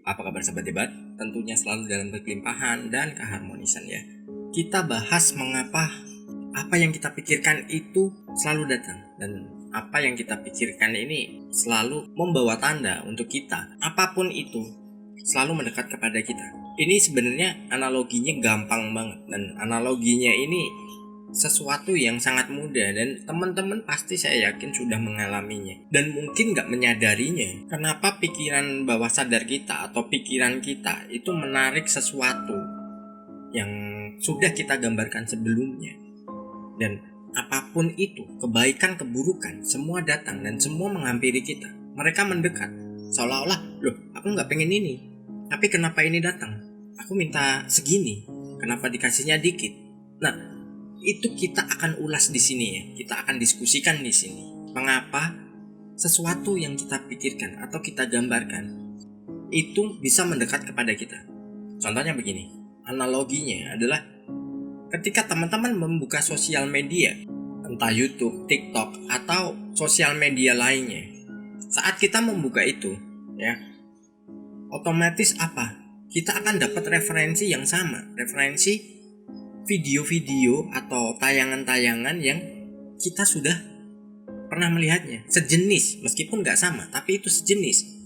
Apa kabar sahabat debat? Tentunya selalu dalam kelimpahan dan keharmonisan ya. Kita bahas mengapa apa yang kita pikirkan itu selalu datang, dan apa yang kita pikirkan ini selalu membawa tanda untuk kita. Apapun itu selalu mendekat kepada kita. Ini sebenarnya analoginya gampang banget, dan analoginya ini sesuatu yang sangat mudah, dan teman-teman pasti saya yakin sudah mengalaminya dan mungkin gak menyadarinya. Kenapa pikiran bawah sadar kita atau pikiran kita itu menarik sesuatu yang sudah kita gambarkan sebelumnya. Dan apapun itu, kebaikan keburukan, semua datang dan semua menghampiri kita. Mereka mendekat, seolah-olah, loh aku gak pengen ini, tapi kenapa ini datang? Aku minta segini, kenapa dikasihnya dikit? Nah, itu kita akan ulas di sini ya. Kita akan diskusikan di sini. Mengapa sesuatu yang kita pikirkan atau kita gambarkan itu bisa mendekat kepada kita. Contohnya begini. Analoginya adalah ketika teman-teman membuka sosial media, entah YouTube, TikTok, atau sosial media lainnya. Saat kita membuka itu, ya, otomatis apa? Kita akan dapat referensi yang sama, referensi video-video atau tayangan-tayangan yang kita sudah pernah melihatnya, sejenis, meskipun nggak sama, tapi itu sejenis.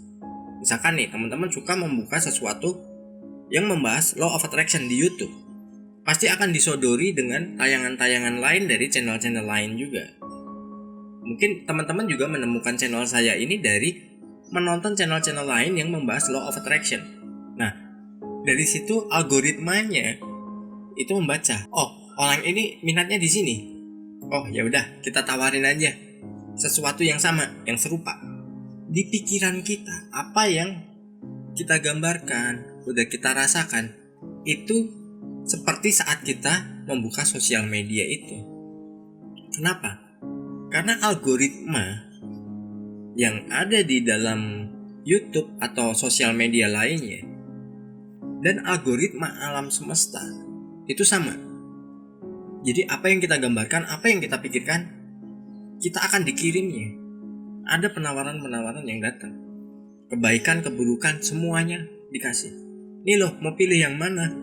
Misalkan nih, teman-teman suka membuka sesuatu yang membahas law of attraction di YouTube, pasti akan disodori dengan tayangan-tayangan lain dari channel-channel lain juga. Mungkin teman-teman juga menemukan channel saya ini dari menonton channel-channel lain yang membahas law of attraction. Nah, dari situ algoritmanya itu membaca, oh orang ini minatnya di sini, oh ya udah kita tawarin aja sesuatu yang sama, yang serupa. Di pikiran kita, apa yang kita gambarkan, udah kita rasakan, itu seperti saat kita membuka sosial media itu. Kenapa? Karena algoritma yang ada di dalam YouTube atau sosial media lainnya dan algoritma alam semesta itu sama. Jadi apa yang kita gambarkan, apa yang kita pikirkan, kita akan dikirimnya. Ada penawaran-penawaran yang datang. Kebaikan, keburukan, semuanya dikasih. Nih loh, mau pilih yang mana?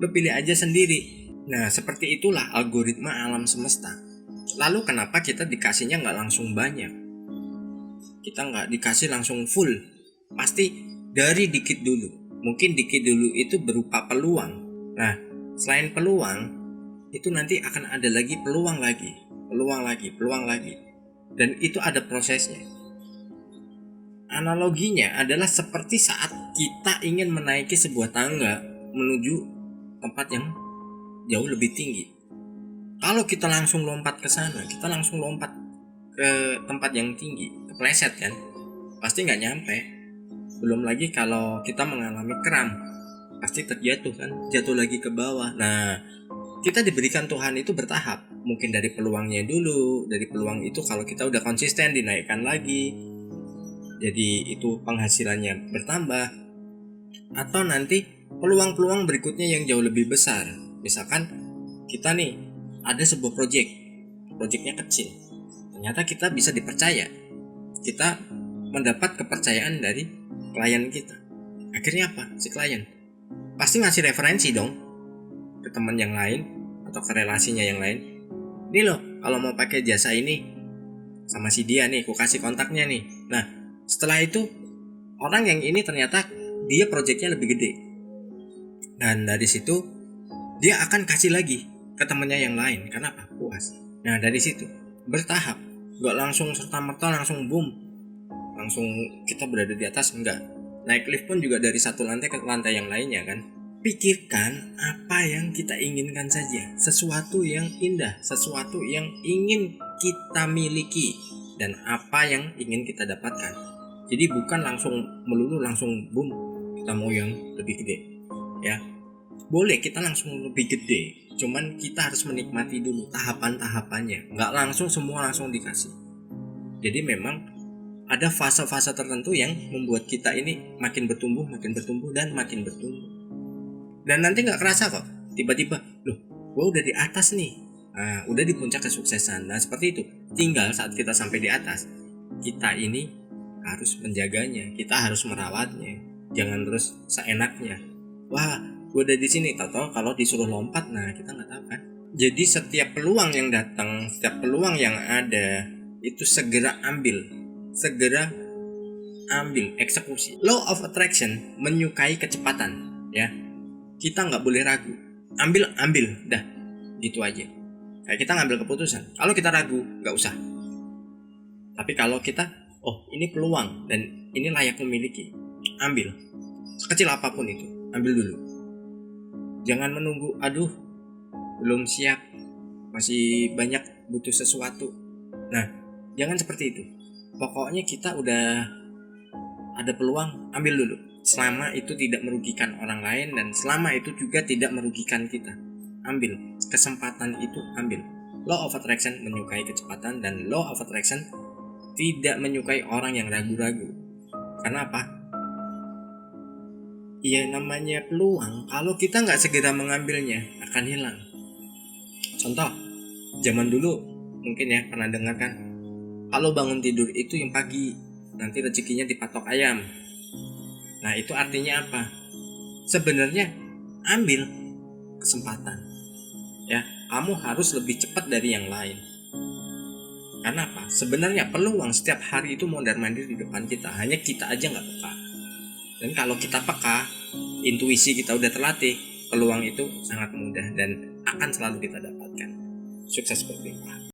Lo pilih aja sendiri. Nah, seperti itulah algoritma alam semesta. Lalu kenapa kita dikasihnya nggak langsung banyak? Kita nggak dikasih langsung full. Pasti dari dikit dulu. Mungkin dikit dulu itu berupa peluang. Nah, selain peluang, itu nanti akan ada lagi peluang lagi. Dan itu ada prosesnya. Analoginya adalah seperti saat kita ingin menaiki sebuah tangga menuju tempat yang jauh lebih tinggi. Kalau kita langsung lompat ke sana, kita langsung lompat ke tempat yang tinggi, kepleset kan, pasti nggak nyampe. Belum lagi kalau kita mengalami kram, pasti terjatuh kan, jatuh lagi ke bawah. Nah, kita diberikan Tuhan itu bertahap. Mungkin dari peluangnya dulu, dari peluang itu kalau kita udah konsisten dinaikkan lagi, jadi itu penghasilannya bertambah. Atau nanti peluang-peluang berikutnya yang jauh lebih besar. Misalkan kita nih ada sebuah projectnya kecil, ternyata kita bisa dipercaya, kita mendapat kepercayaan dari klien kita. Akhirnya apa? Si klien pasti ngasih referensi dong ke teman yang lain atau ke relasinya yang lain. Nih loh, kalau mau pakai jasa ini sama si dia nih, aku kasih kontaknya nih. Nah, setelah itu orang yang ini ternyata dia projectnya lebih gede, dan dari situ dia akan kasih lagi ke temannya yang lain. Kenapa? Puas. Nah, dari situ bertahap, gak langsung serta-merta langsung boom, langsung kita berada di atas, enggak. Naik lift pun juga dari satu lantai ke lantai yang lainnya kan. Pikirkan apa yang kita inginkan saja, sesuatu yang indah, sesuatu yang ingin kita miliki, dan apa yang ingin kita dapatkan. Jadi bukan langsung melulu langsung boom, kita mau yang lebih gede ya. Boleh kita langsung lebih gede, cuman kita harus menikmati dulu tahapan-tahapannya, nggak langsung semua langsung dikasih. Jadi memang ada fase-fase tertentu yang membuat kita ini makin bertumbuh dan makin bertumbuh. Dan nanti gak kerasa kok, tiba-tiba, loh gue udah di atas nih, udah di puncak kesuksesan. Nah seperti itu, tinggal saat kita sampai di atas, kita ini harus menjaganya, kita harus merawatnya. Jangan terus seenaknya. Wah, gue udah di sini, tahu kalau disuruh lompat, nah kita nggak tahu kan. Jadi setiap peluang yang datang, setiap peluang yang ada itu segera ambil, eksekusi. Law of attraction menyukai kecepatan, ya. Kita nggak boleh ragu, ambil, dah, gitu aja. Kayak kita ngambil keputusan. Kalau kita ragu, nggak usah. Tapi kalau kita, oh ini peluang dan ini layak memiliki, ambil. Sekecil apapun itu, ambil dulu. Jangan menunggu, aduh belum siap, masih banyak butuh sesuatu. Nah, jangan seperti itu. Pokoknya kita udah ada peluang, ambil dulu. Selama itu tidak merugikan orang lain dan selama itu juga tidak merugikan kita, ambil. Kesempatan itu ambil. Law of attraction menyukai kecepatan dan law of attraction tidak menyukai orang yang ragu-ragu. Karena apa? Ya namanya peluang, kalau kita nggak segera mengambilnya akan hilang. Contoh, zaman dulu mungkin ya pernah dengar kan, kalau bangun tidur itu yang pagi, nanti rezekinya dipatok ayam. Nah itu artinya apa? Sebenarnya ambil kesempatan, ya kamu harus lebih cepat dari yang lain. Karena apa? Sebenarnya peluang setiap hari itu mondar-mandir di depan kita, hanya kita aja nggak peka. Dan kalau kita peka, intuisi kita udah terlatih, peluang itu sangat mudah dan akan selalu kita dapatkan. Sukses berlimpah.